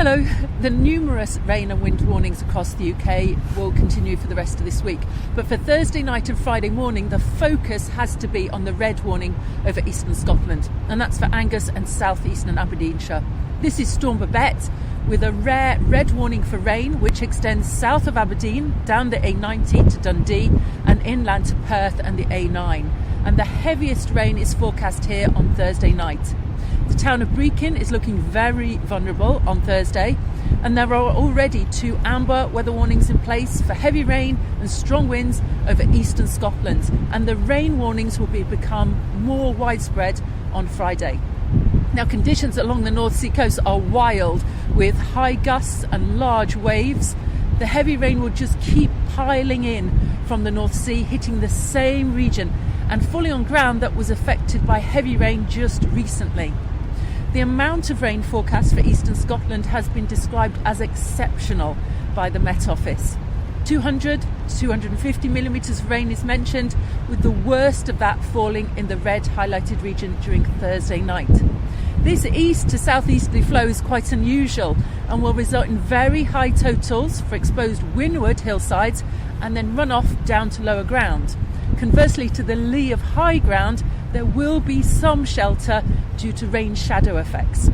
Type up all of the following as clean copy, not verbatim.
Hello. The numerous rain and wind warnings across the UK will continue for the rest of this week. But for Thursday night and Friday morning, the focus has to be on the red warning over eastern Scotland. And that's for Angus and southeastern Aberdeenshire. This is Storm Babet with a rare red warning for rain, which extends south of Aberdeen, down the A90 to Dundee and inland to Perth and the A9. And the heaviest rain is forecast here on Thursday night. The town of Brechin is looking very vulnerable on Thursday, and there are already 2 amber weather warnings in place for heavy rain and strong winds over eastern Scotland, and the rain warnings will become more widespread on Friday. Now, conditions along the North Sea coast are wild, with high gusts and large waves. The heavy rain will just keep piling in from the North Sea, hitting the same region and falling on ground that was affected by heavy rain just recently. The amount of rain forecast for eastern Scotland has been described as exceptional by the Met Office. 200 to 250 millimetres of rain is mentioned, with the worst of that falling in the red highlighted region during Thursday night. This east to southeasterly flow is quite unusual and will result in very high totals for exposed windward hillsides and then run off down to lower ground. Conversely, to the lee of high ground, there will be some shelter due to rain shadow effects.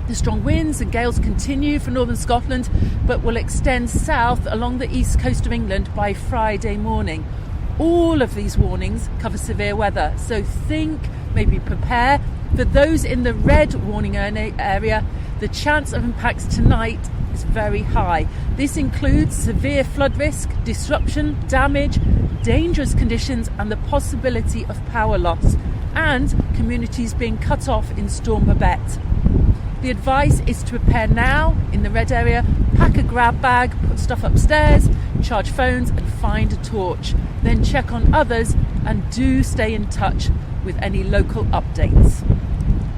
The strong winds and gales continue for northern Scotland, but will extend south along the east coast of England by Friday morning. All of these warnings cover severe weather, so maybe prepare. For those in the red warning area, the chance of impacts tonight is very high. This includes severe flood risk, disruption, damage, dangerous conditions and the possibility of power loss, and communities being cut off in Storm Babet. The advice is to prepare now in the red area, pack a grab bag, put stuff upstairs, charge phones and find a torch. Then check on others and do stay in touch with any local updates.